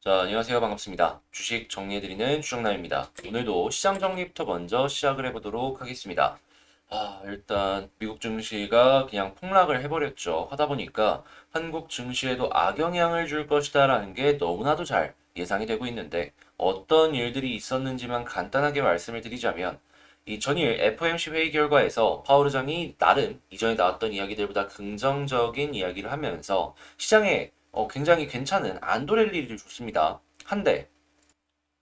자, 안녕하세요. 반갑습니다. 주식 정리해드리는 주정남입니다. 오늘도 시장 정리부터 먼저 시작을 해보도록 하겠습니다. 일단 미국 증시가 그냥 폭락을 해버렸죠. 하다 보니까 한국 증시에도 악영향을 줄 것이다라는 게 너무나도 잘 예상이 되고 있는데 어떤 일들이 있었는지만 간단하게 말씀을 드리자면 이 전일 FOMC 회의 결과에서 파월 의장이 나름 이전에 나왔던 이야기들보다 긍정적인 이야기를 하면서 시장에 굉장히 괜찮은 안도 랠리를 줬습니다. 한데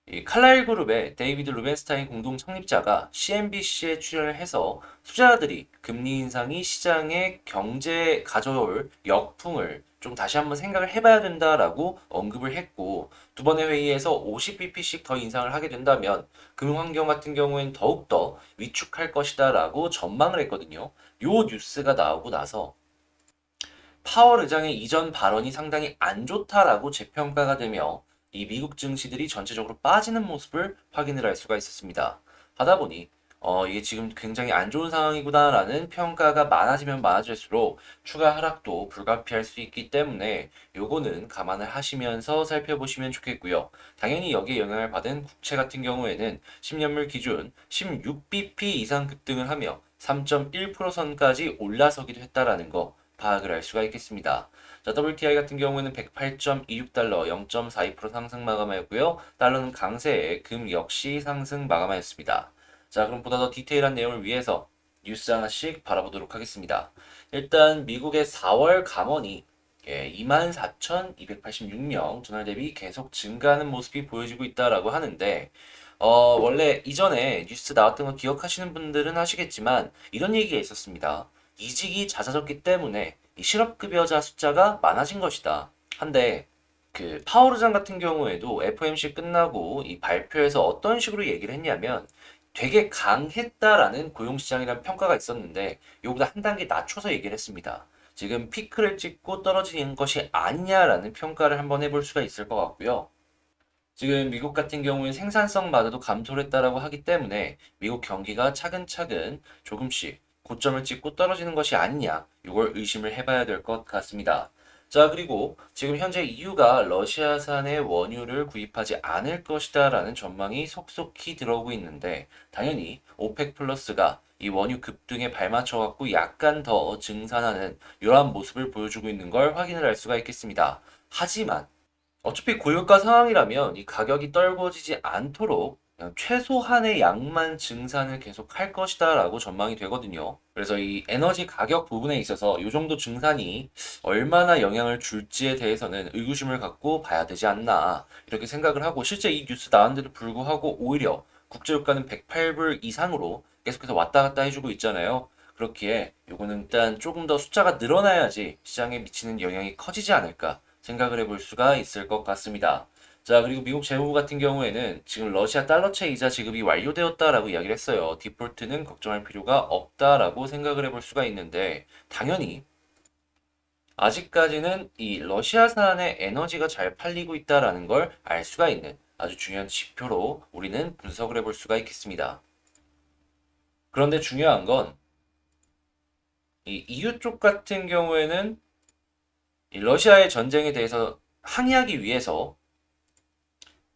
이 칼라일 그룹의 데이비드 루벤스타인 공동 창립자가 CNBC에 출연을 해서 투자자들이 금리 인상이 시장의 경제에 가져올 역풍을 좀 다시 한번 생각을 해봐야 된다라고 언급을 했고 두 번의 회의에서 50bp씩 더 인상을 하게 된다면 금융환경 같은 경우에는 더욱더 위축할 것이다라고 전망을 했거든요. 요 뉴스가 나오고 나서 파월 의장의 이전 발언이 상당히 안 좋다라고 재평가가 되며 이 미국 증시들이 전체적으로 빠지는 모습을 확인을 할 수가 있었습니다. 하다 보니 이게 지금 굉장히 안 좋은 상황이구나라는 평가가 많아지면 많아질수록 추가 하락도 불가피할 수 있기 때문에 요거는 감안을 하시면서 살펴보시면 좋겠고요. 당연히 여기에 영향을 받은 국채 같은 경우에는 10년물 기준 16bp 이상 급등을 하며 3.1% 선까지 올라서기도 했다라는 거 파악을 할 수가 있겠습니다. 자, WTI 같은 경우에는 108.26달러 0.42% 상승 마감하였고요. 달러는 강세에 금 역시 상승 마감하였습니다. 자, 그럼 보다 더 디테일한 내용을 위해서 뉴스 하나씩 바라보도록 하겠습니다. 일단 미국의 4월 감원이 24,286명 전월 대비 계속 증가하는 모습이 보여지고 있다라고 하는데 원래 이전에 뉴스 나왔던 거 기억하시는 분들은 하시겠지만 이런 얘기가 있었습니다. 이직이 잦아졌기 때문에 이 실업급여자 숫자가 많아진 것이다. 한데 그 파월 의장 같은 경우에도 FOMC 끝나고 이 발표에서 어떤 식으로 얘기를 했냐면 되게 강했다라는 고용시장이라는 평가가 있었는데 이거보다 한 단계 낮춰서 얘기를 했습니다. 지금 피크를 찍고 떨어지는 것이 아니냐라는 평가를 한번 해볼 수가 있을 것 같고요. 지금 미국 같은 경우는 생산성마저도 감소를 했다라고 하기 때문에 미국 경기가 차근차근 조금씩 고점을 찍고 떨어지는 것이 아니냐, 이걸 의심을 해봐야 될 것 같습니다. 자, 그리고 지금 현재 EU가 러시아산의 원유를 구입하지 않을 것이다라는 전망이 속속히 들어오고 있는데 당연히 오펙 플러스가 이 원유 급등에 발맞춰 갖고 약간 더 증산하는 이러한 모습을 보여주고 있는 걸 확인을 할 수가 있겠습니다. 하지만 어차피 고유가 상황이라면 이 가격이 떨궈지지 않도록 그냥 최소한의 양만 증산을 계속 할 것이다 라고 전망이 되거든요. 그래서 이 에너지 가격 부분에 있어서 이 정도 증산이 얼마나 영향을 줄지에 대해서는 의구심을 갖고 봐야 되지 않나 이렇게 생각을 하고 실제 이 뉴스 나왔는데도 불구하고 오히려 국제유가는 108불 이상으로 계속해서 왔다 갔다 해주고 있잖아요. 그렇기에 요거는 일단 조금 더 숫자가 늘어나야지 시장에 미치는 영향이 커지지 않을까 생각을 해볼 수가 있을 것 같습니다. 자, 그리고 미국 재무부 같은 경우에는 지금 러시아 달러채 이자 지급이 완료되었다라고 이야기를 했어요. 디폴트는 걱정할 필요가 없다라고 생각을 해볼 수가 있는데, 당연히 아직까지는 이 러시아산의 에너지가 잘 팔리고 있다라는 걸 알 수가 있는 아주 중요한 지표로 우리는 분석을 해볼 수가 있겠습니다. 그런데 중요한 건 이 EU 쪽 같은 경우에는 이 러시아의 전쟁에 대해서 항의하기 위해서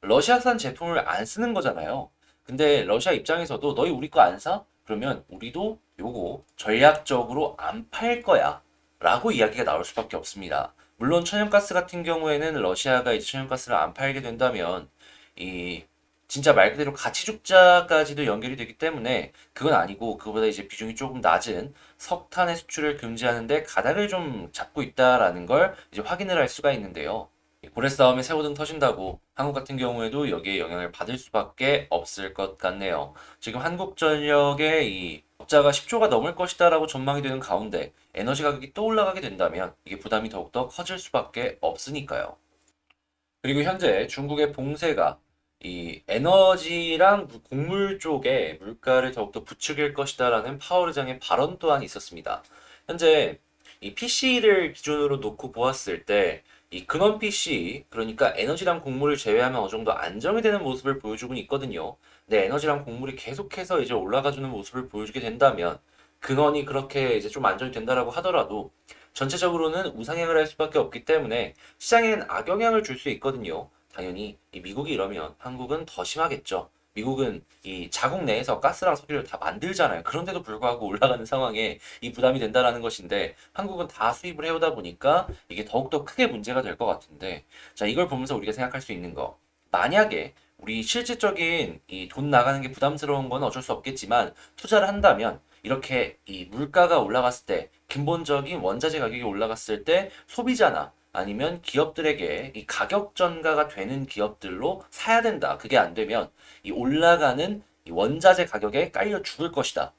러시아산 제품을 안 쓰는 거잖아요. 근데 러시아 입장에서도 너희 우리 거 안 사? 그러면 우리도 요거 전략적으로 안 팔 거야. 라고 이야기가 나올 수밖에 없습니다. 물론 천연가스 같은 경우에는 러시아가 이제 천연가스를 안 팔게 된다면 이 진짜 말 그대로 가치 죽자까지도 연결이 되기 때문에 그건 아니고 그보다 이제 비중이 조금 낮은 석탄의 수출을 금지하는데 가닥을 좀 잡고 있다라는 걸 이제 확인을 할 수가 있는데요. 고래 싸움에 새우등 터진다고 한국 같은 경우에도 여기에 영향을 받을 수밖에 없을 것 같네요. 지금 한국전력의 이 적자가 10조가 넘을 것이다라고 전망이 되는 가운데 에너지 가격이 또 올라가게 된다면 이게 부담이 더욱더 커질 수밖에 없으니까요. 그리고 현재 중국의 봉쇄가 이 에너지랑 곡물 쪽에 물가를 더욱더 부추길 것이다라는 파월 의장의 발언 또한 있었습니다. 현재 이 PC를 기준으로 놓고 보았을 때 이 근원 PC 그러니까 에너지랑 곡물을 제외하면 어느 정도 안정이 되는 모습을 보여주고 있거든요. 근데 에너지랑 곡물이 계속해서 이제 올라가주는 모습을 보여주게 된다면 근원이 그렇게 이제 좀 안정이 된다라고 하더라도 전체적으로는 우상향을 할 수밖에 없기 때문에 시장에는 악영향을 줄 수 있거든요. 당연히 이 미국이 이러면 한국은 더 심하겠죠. 미국은 이 자국 내에서 가스랑 석유를 다 만들잖아요. 그런데도 불구하고 올라가는 상황에 이 부담이 된다라는 것인데 한국은 다 수입을 해오다 보니까 이게 더욱더 크게 문제가 될 것 같은데 자, 이걸 보면서 우리가 생각할 수 있는 거. 만약에 우리 실질적인 이 돈 나가는 게 부담스러운 건 어쩔 수 없겠지만 투자를 한다면 이렇게 이 물가가 올라갔을 때 근본적인 원자재 가격이 올라갔을 때 소비자나 아니면 기업들에게 이 가격 전가가 되는 기업들로 사야 된다. 그게 안 되면 이 올라가는 이 원자재 가격에 깔려 죽을 것이다.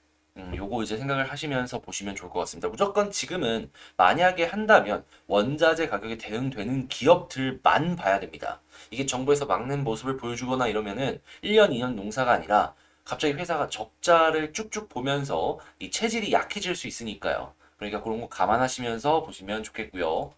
요거 이제 생각을 하시면서 보시면 좋을 것 같습니다. 무조건 지금은 만약에 한다면 원자재 가격에 대응되는 기업들만 봐야 됩니다. 이게 정부에서 막는 모습을 보여주거나 이러면은 1년, 2년 농사가 아니라 갑자기 회사가 적자를 쭉쭉 보면서 이 체질이 약해질 수 있으니까요. 그러니까 그런 거 감안하시면서 보시면 좋겠고요.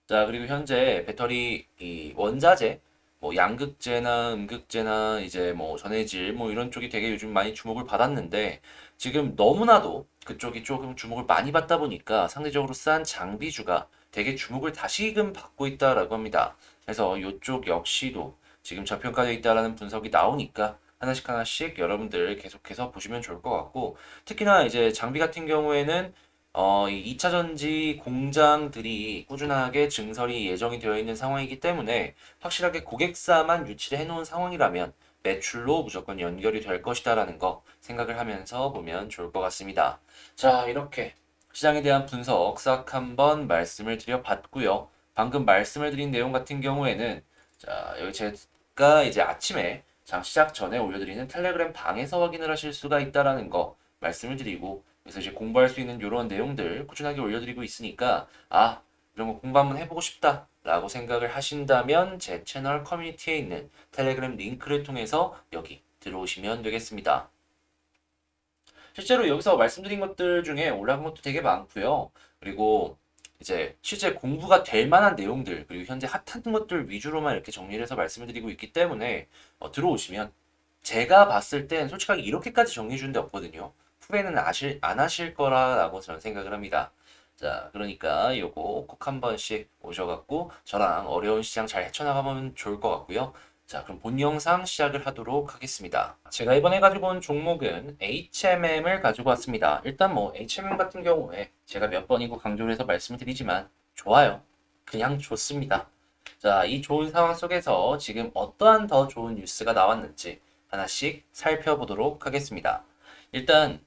자, 그리고 현재 배터리 이 원자재 뭐 양극재나 음극재나 이제 뭐 전해질 뭐 이런 쪽이 되게 요즘 많이 주목을 받았는데 지금 너무나도 그쪽이 조금 주목을 많이 받다 보니까 상대적으로 싼 장비주가 되게 주목을 다시금 받고 있다라고 합니다. 그래서 이쪽 역시도 지금 저평가되어 있다라는 분석이 나오니까 하나씩 하나씩 여러분들 계속해서 보시면 좋을 것 같고 특히나 이제 장비 같은 경우에는 이 2차 전지 공장들이 꾸준하게 증설이 예정이 되어 있는 상황이기 때문에 확실하게 고객사만 유치를 해놓은 상황이라면 매출로 무조건 연결이 될 것이다라는 거 생각을 하면서 보면 좋을 것 같습니다. 자, 이렇게 시장에 대한 분석 싹 한번 말씀을 드려봤고요. 방금 말씀을 드린 내용 같은 경우에는 자, 여기 제가 이제 아침에 장 시작 전에 올려드리는 텔레그램 방에서 확인을 하실 수가 있다라는 거 말씀을 드리고 그래서 이제 공부할 수 있는 이런 내용들 꾸준하게 올려드리고 있으니까 이런 거 공부 한번 해보고 싶다 라고 생각을 하신다면 제 채널 커뮤니티에 있는 텔레그램 링크를 통해서 여기 들어오시면 되겠습니다. 실제로 여기서 말씀드린 것들 중에 올라간 것도 되게 많고요. 그리고 이제 실제 공부가 될 만한 내용들 그리고 현재 핫한 것들 위주로만 이렇게 정리를 해서 말씀을 드리고 있기 때문에 들어오시면 제가 봤을 땐 솔직하게 이렇게까지 정리해 주는 데 없거든요. 후배는 안 하실 거라고 저는 생각을 합니다. 자, 그러니까 요거 꼭 한 번씩 오셔갖고 저랑 어려운 시장 잘 헤쳐나가면 좋을 것 같고요. 자, 그럼 본 영상 시작을 하도록 하겠습니다. 제가 이번에 가지고 온 종목은 HMM을 가지고 왔습니다. 일단 뭐 HMM 같은 경우에 제가 몇 번이고 강조를 해서 말씀을 드리지만 좋아요. 그냥 좋습니다. 자, 이 좋은 상황 속에서 지금 어떠한 더 좋은 뉴스가 나왔는지 하나씩 살펴보도록 하겠습니다. 일단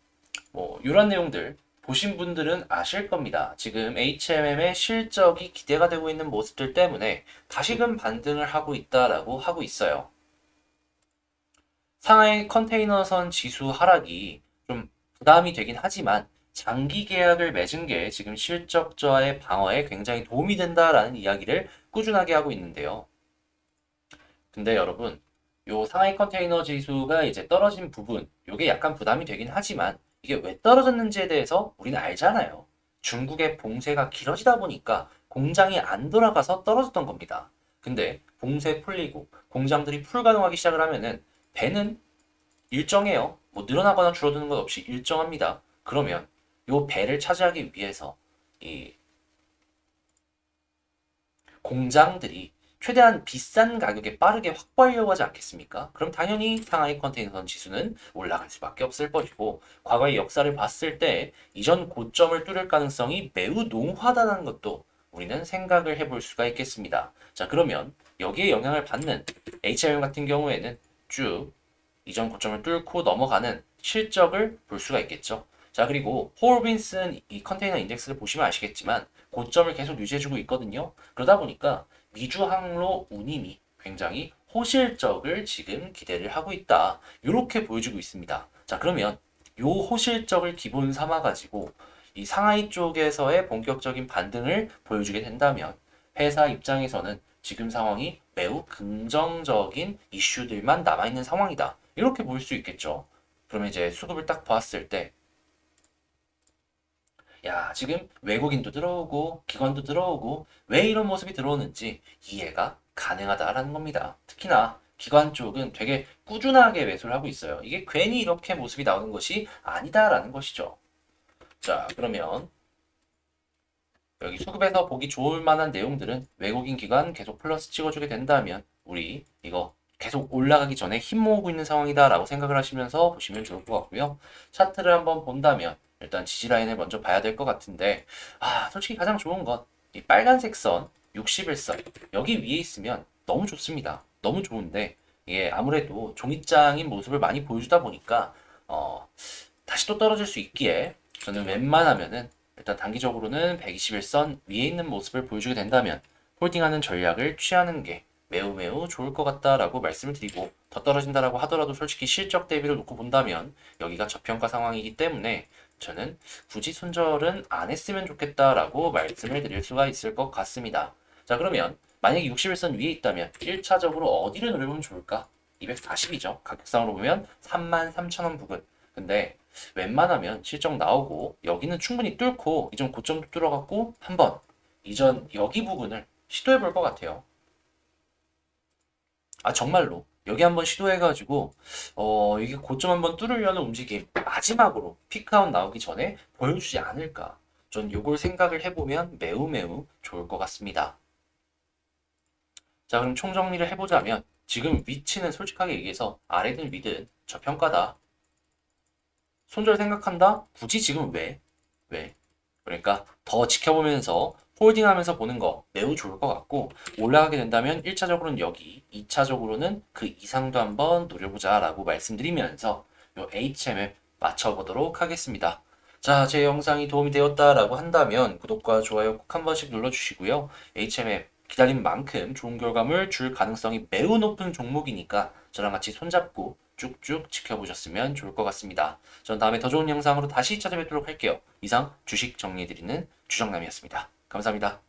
뭐 이런 내용들 보신 분들은 아실 겁니다. 지금 HMM의 실적이 기대가 되고 있는 모습들 때문에 다시금 반등을 하고 있다라고 하고 있어요. 상하이 컨테이너선 지수 하락이 좀 부담이 되긴 하지만 장기 계약을 맺은 게 지금 실적 저하의 방어에 굉장히 도움이 된다라는 이야기를 꾸준하게 하고 있는데요. 근데 여러분, 요 상하이 컨테이너 지수가 이제 떨어진 부분, 요게 약간 부담이 되긴 하지만 이게 왜 떨어졌는지에 대해서 우리는 알잖아요. 중국의 봉쇄가 길어지다 보니까 공장이 안 돌아가서 떨어졌던 겁니다. 근데 봉쇄 풀리고 공장들이 풀가동하기 시작을 하면은 배는 일정해요. 뭐 늘어나거나 줄어드는 것 없이 일정합니다. 그러면 요 배를 차지하기 위해서 이 공장들이 최대한 비싼 가격에 빠르게 확보하려고 하지 않겠습니까? 그럼 당연히 상하이 컨테이너 지수는 올라갈 수밖에 없을 것이고 과거의 역사를 봤을 때 이전 고점을 뚫을 가능성이 매우 농후하다는 것도 우리는 생각을 해볼 수가 있겠습니다. 자, 그러면 여기에 영향을 받는 HMM 같은 경우에는 쭉 이전 고점을 뚫고 넘어가는 실적을 볼 수가 있겠죠. 자, 그리고 호르빈슨 이 컨테이너 인덱스를 보시면 아시겠지만 고점을 계속 유지해주고 있거든요. 그러다 보니까 미주 항로 운임이 굉장히 호실적을 지금 기대를 하고 있다. 이렇게 보여주고 있습니다. 자, 그러면 요 호실적을 기본 삼아 가지고 이 상하이 쪽에서의 본격적인 반등을 보여주게 된다면 회사 입장에서는 지금 상황이 매우 긍정적인 이슈들만 남아있는 상황이다. 이렇게 볼 수 있겠죠. 그러면 이제 수급을 딱 봤을 때 야, 지금 외국인도 들어오고 기관도 들어오고 왜 이런 모습이 들어오는지 이해가 가능하다라는 겁니다. 특히나 기관 쪽은 되게 꾸준하게 매수를 하고 있어요. 이게 괜히 이렇게 모습이 나오는 것이 아니다라는 것이죠. 자, 그러면 여기 수급에서 보기 좋을 만한 내용들은 외국인 기관 계속 플러스 찍어주게 된다면 우리 이거 계속 올라가기 전에 힘 모으고 있는 상황이다라고 생각을 하시면서 보시면 좋을 것 같고요. 차트를 한번 본다면 일단 지지 라인을 먼저 봐야 될 것 같은데 솔직히 가장 좋은 건 이 빨간색 선 61선 여기 위에 있으면 너무 좋습니다. 너무 좋은데 이게 아무래도 종이장인 모습을 많이 보여주다 보니까 다시 또 떨어질 수 있기에 저는 웬만하면은 일단 단기적으로는 121선 위에 있는 모습을 보여주게 된다면 홀딩하는 전략을 취하는 게 매우 매우 좋을 것 같다라고 말씀을 드리고 더 떨어진다라고 하더라도 솔직히 실적 대비를 놓고 본다면 여기가 저평가 상황이기 때문에 저는 굳이 손절은 안 했으면 좋겠다라고 말씀을 드릴 수가 있을 것 같습니다. 자 그러면 만약에 61선 위에 있다면 1차적으로 어디를 노려보면 좋을까? 240이죠. 가격상으로 보면 33,000원 부근. 근데 웬만하면 실적 나오고 여기는 충분히 뚫고 이전 고점도 뚫어갖고 한번 이전 여기 부분을 시도해 볼 것 같아요. 정말로 여기 한번 시도해가지고 이게 고점 한번 뚫으려는 움직임 마지막으로 피크아웃 나오기 전에 보여주지 않을까. 전 요걸 생각을 해보면 매우 매우 좋을 것 같습니다. 자 그럼 총정리를 해보자면 지금 위치는 솔직하게 얘기해서 아래든 위든 저평가다. 손절 생각한다? 굳이 지금 왜? 왜? 그러니까 더 지켜보면서 홀딩하면서 보는 거 매우 좋을 것 같고 올라가게 된다면 1차적으로는 여기 2차적으로는 그 이상도 한번 노려보자 라고 말씀드리면서 요 HMM 맞춰보도록 하겠습니다. 자, 제 영상이 도움이 되었다라고 한다면 구독과 좋아요 꼭 한 번씩 눌러주시고요. HMM 기다린 만큼 좋은 결과물 줄 가능성이 매우 높은 종목이니까 저랑 같이 손잡고 쭉쭉 지켜보셨으면 좋을 것 같습니다. 전 다음에 더 좋은 영상으로 다시 찾아뵙도록 할게요. 이상 주식 정리해드리는 주정남이었습니다. 감사합니다.